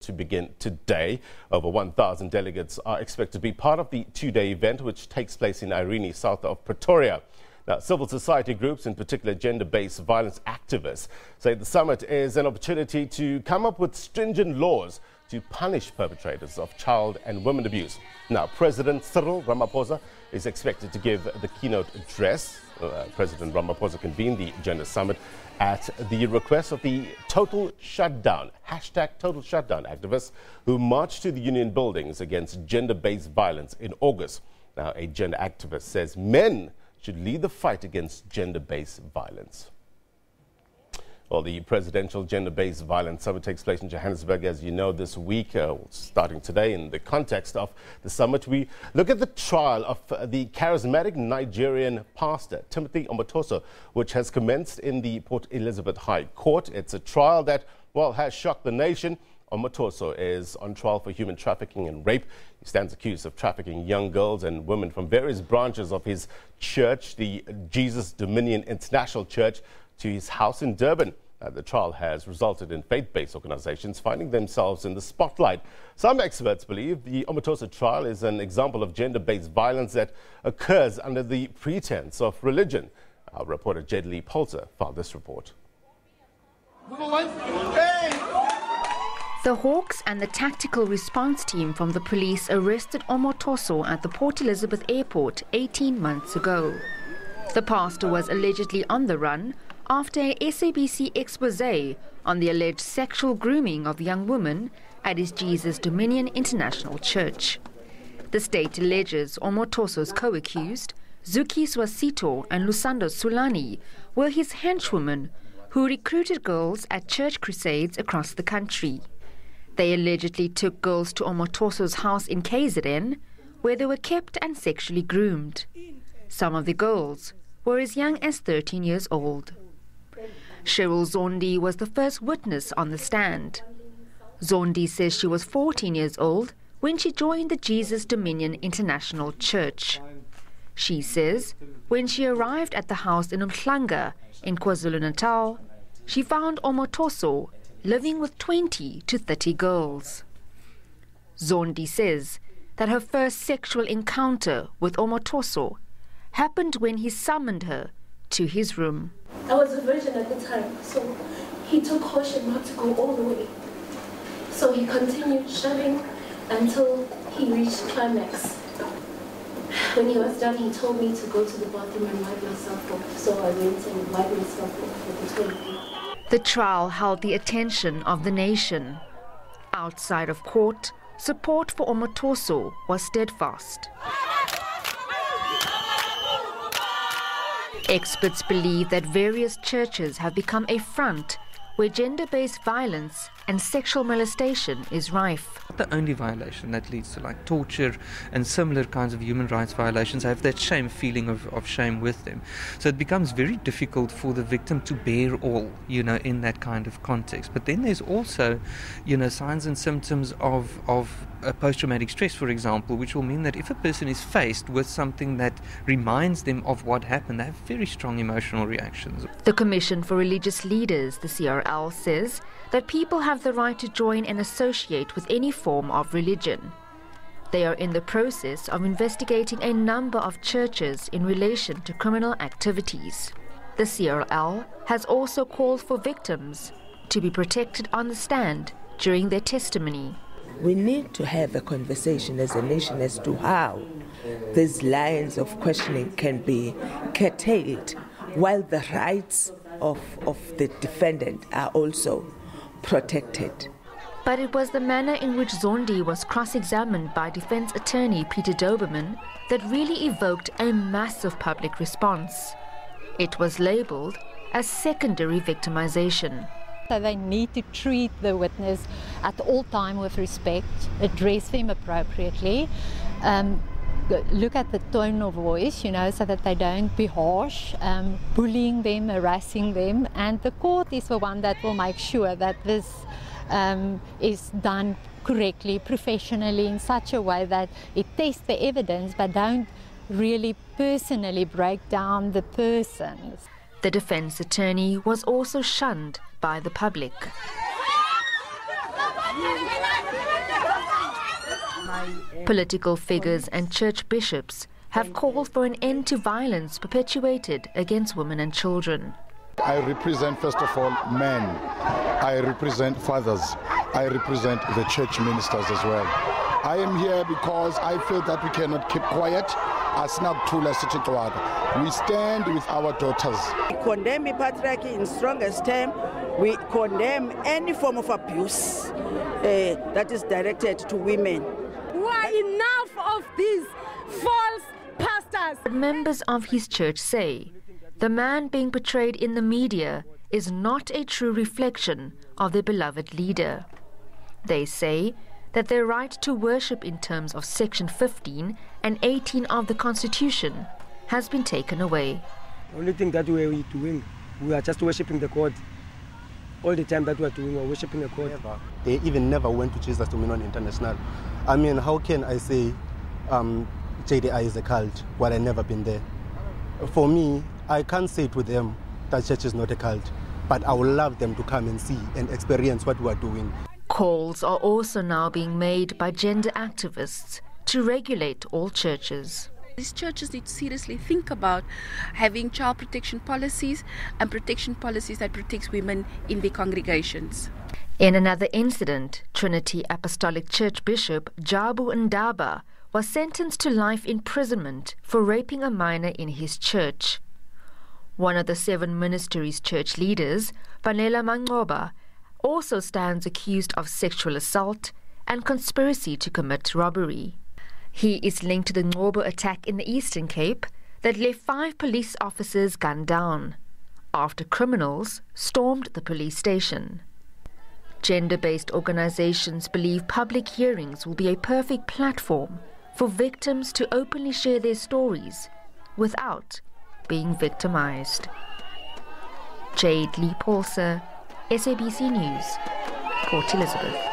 to begin today. Over 1,000 delegates are expected to be part of the two-day event, which takes place in Irene, south of Pretoria. Now, civil society groups, in particular gender-based violence activists, say the summit is an opportunity to come up with stringent laws to punish perpetrators of child and women abuse. Now, President Cyril Ramaphosa is expected to give the keynote address. President Ramaphosa convened the gender summit at the request of the Total Shutdown, #Total Shutdown activists who marched to the union buildings against gender-based violence in August. Now, a gender activist says men should lead the fight against gender-based violence. Well, the presidential gender-based violence summit takes place in Johannesburg, as you know, this week, starting today. In the context of the summit, we look at the trial of the charismatic Nigerian Pastor Timothy Omotoso, which has commenced in the Port Elizabeth High Court. It's a trial that, well, has shocked the nation. Omotoso is on trial for human trafficking and rape. He stands accused of trafficking young girls and women from various branches of his church, the Jesus Dominion International Church, to his house in Durban. The trial has resulted in faith-based organizations finding themselves in the spotlight. Some experts believe the Omotoso trial is an example of gender-based violence that occurs under the pretense of religion. Our reporter Jayed-Leigh Paulse found this report. The Hawks and the tactical response team from the police arrested Omotoso at the Port Elizabeth Airport 18 months ago. The pastor was allegedly on the run after a SABC expose on the alleged sexual grooming of young women at his Jesus Dominion International Church. The state alleges Omotoso's co-accused, Zuki Swasito and Lusando Sulani, were his henchwomen who recruited girls at church crusades across the country. They allegedly took girls to Omotoso's house in KZN, where they were kept and sexually groomed. Some of the girls were as young as 13 years old. Cheryl Zondi was the first witness on the stand. Zondi says she was 14 years old when she joined the Jesus Dominion International Church. She says when she arrived at the house in Umhlanga in KwaZulu-Natal, she found Omotoso living with 20 to 30 girls. Zondi says that her first sexual encounter with Omotoso happened when he summoned her to his room. I was a virgin at the time, so he took caution not to go all the way. So he continued shoving until he reached climax. When he was done, he told me to go to the bathroom and wipe myself off. So I went and wiped myself off with the toilet. The trial held the attention of the nation. Outside of court, support for Omotoso was steadfast. Experts believe that various churches have become a front where gender-based violence and sexual molestation is rife. The only violation that leads to like torture and similar kinds of human rights violations have that feeling of shame with them. So it becomes very difficult for the victim to bear all, in that kind of context. But then there's also, signs and symptoms of post-traumatic stress, for example, which will mean that if a person is faced with something that reminds them of what happened, they have very strong emotional reactions. The Commission for Religious Leaders, the CRL, says that people have the right to join and associate with any form of religion. They are in the process of investigating a number of churches in relation to criminal activities. The CRL has also called for victims to be protected on the stand during their testimony. We need to have a conversation as a nation as to how these lines of questioning can be curtailed while the rights of the defendant are also protected. But it was the manner in which Zondi was cross-examined by defense attorney Peter Doberman that really evoked a massive public response. It was labelled as secondary victimization. So they need to treat the witness at all time with respect, address them appropriately, look at the tone of voice, so that they don't be harsh, bullying them, harassing them. And the court is the one that will make sure that this is done correctly, professionally, in such a way that it tests the evidence but don't really personally break down the person. The defense attorney was also shunned by the public. Political figures and church bishops have called for an end to violence perpetuated against women and children. I represent, first of all, men. I represent fathers. I represent the church ministers as well. I am here because I feel that we cannot keep quiet. We stand with our daughters. We condemn patriarchy in strongest term. We condemn any form of abuse that is directed to women. Why enough of these false pastors? Members of his church say the man being portrayed in the media is not a true reflection of their beloved leader. They say that their right to worship in terms of Section 15 and 18 of the Constitution has been taken away. The only thing that we are doing, we are just worshipping the God. All the time that we are doing, we are worshipping the God. They even never went to Jesus Dominion International. I mean, how can I say JDI is a cult while I've never been there? For me, I can't say to them that church is not a cult, but I would love them to come and see and experience what we are doing. Calls are also now being made by gender activists to regulate all churches. These churches need to seriously think about having child protection policies and protection policies that protects women in their congregations. In another incident, Trinity Apostolic Church Bishop Jabu Ndaba was sentenced to life imprisonment for raping a minor in his church. One of the 7 ministries' church leaders, Vanela Mangoba, also stands accused of sexual assault and conspiracy to commit robbery. He is linked to the Ngobo attack in the Eastern Cape that left 5 police officers gunned down after criminals stormed the police station. Gender-based organizations believe public hearings will be a perfect platform for victims to openly share their stories without being victimized. Jayed-Leigh Paulse, SABC News, Port Elizabeth.